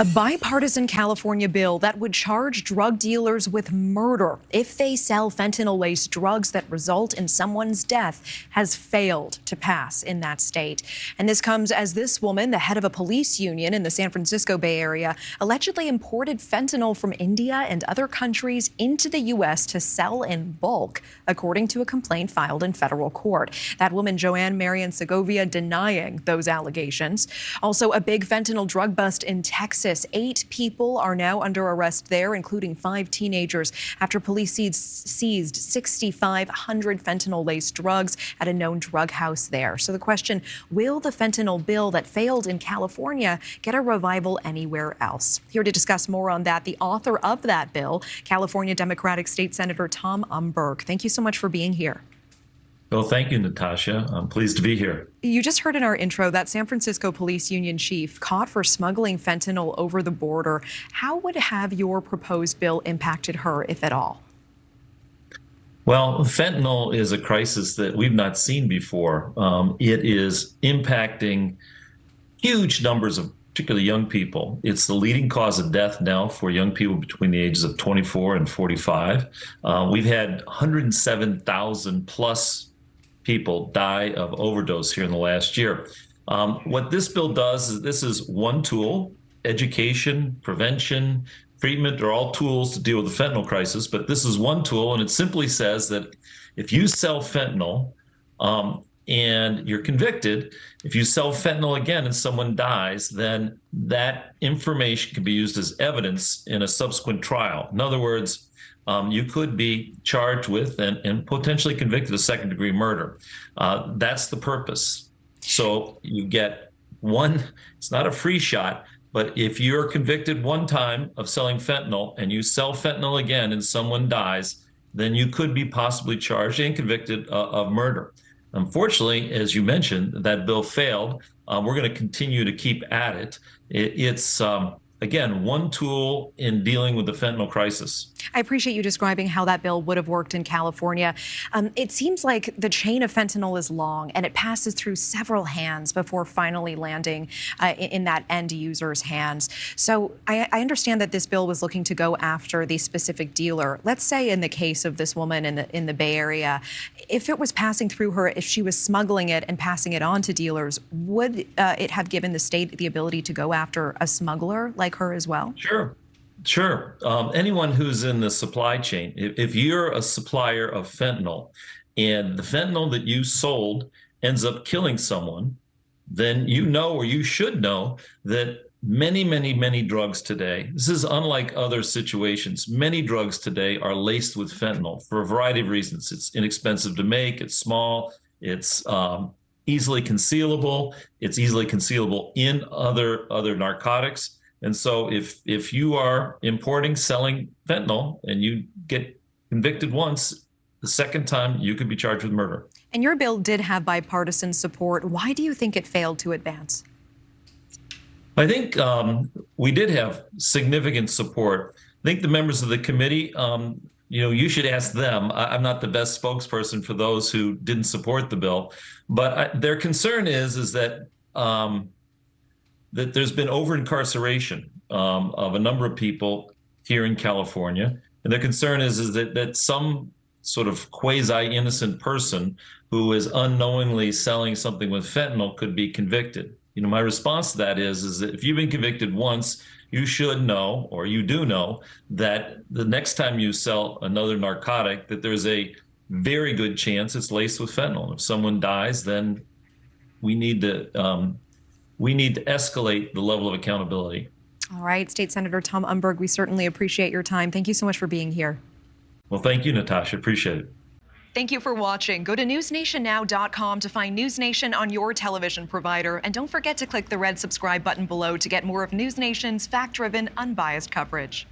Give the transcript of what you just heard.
A bipartisan California bill that would charge drug dealers with murder if they sell fentanyl-laced drugs that result in someone's death has failed to pass in that state. And this comes as this woman, the head of a police union in the San Francisco Bay Area, allegedly imported fentanyl from India and other countries into the U.S. to sell in bulk, according to a complaint filed in federal court. That woman, Joanne Marion Segovia, denying those allegations. Also, a big fentanyl drug bust in Texas. 8 people are now under arrest there, including 5 teenagers, after police seized 6,500 fentanyl-laced drugs at a known drug house there. So the question, will the fentanyl bill that failed in California get a revival anywhere else? Here to discuss more on that, the author of that bill, California Democratic State Senator Tom Umberg. Thank you so much for being here. Well, thank you, Natasha. I'm pleased to be here. You just heard in our intro that San Francisco Police Union chief caught for smuggling fentanyl over the border. How would have your proposed bill impacted her, if at all? Well, fentanyl is a crisis that we've not seen before. It is impacting huge numbers of particularly young people. It's the leading cause of death now for young people between the ages of 24 and 45. We've had 107,000 plus people die of overdose here in the last year. What this bill does is this is one tool. Education, prevention, treatment are all tools to deal with the fentanyl crisis, but this is one tool, and it simply says that if you sell fentanyl and you're convicted, if you sell fentanyl again and someone dies, then that information can be used as evidence in a subsequent trial. In other words, you could be charged with and potentially convicted of second-degree murder. That's the purpose. So you get one, it's not a free shot, but if you're convicted one time of selling fentanyl and you sell fentanyl again and someone dies, then you could be possibly charged and convicted of murder. Unfortunately, as you mentioned, that bill failed. We're going to continue to keep at it. It's again, one tool in dealing with the fentanyl crisis. I appreciate you describing how that bill would have worked in California. It seems like the chain of fentanyl is long and it passes through several hands before finally landing in that end user's hands. So I understand that this bill was looking to go after the specific dealer. Let's say in the case of this woman in the Bay Area, if it was passing through her, if she was smuggling it and passing it on to dealers, would it have given the state the ability to go after a smuggler like her as well? Sure. Anyone who's in the supply chain, if you're a supplier of fentanyl and the fentanyl that you sold ends up killing someone, then you know, or you should know, that many drugs today, this is unlike other situations, many drugs today are laced with fentanyl for a variety of reasons. It's inexpensive to make, it's small, it's easily concealable, it's easily concealable in other narcotics. And so if you are importing, selling fentanyl and you get convicted once, the second time you could be charged with murder. And your bill did have bipartisan support. Why do you think it failed to advance? I think we did have significant support. I think the members of the committee, you should ask them. I'm not the best spokesperson for those who didn't support the bill, but their concern is that that there's been over-incarceration of a number of people here in California. And their concern is that some sort of quasi-innocent person who is unknowingly selling something with fentanyl could be convicted. My response to that is that if you've been convicted once, you should know, or you do know, that the next time you sell another narcotic, that there's a very good chance it's laced with fentanyl. If someone dies, then we need to escalate the level of accountability. All right, State Senator Tom Umberg, we certainly appreciate your time. Thank you so much for being here. Well, thank you, Natasha. Appreciate it. Thank you for watching. Go to newsnationnow.com to find NewsNation on your television provider. And don't forget to click the red subscribe button below to get more of NewsNation's fact-driven, unbiased coverage.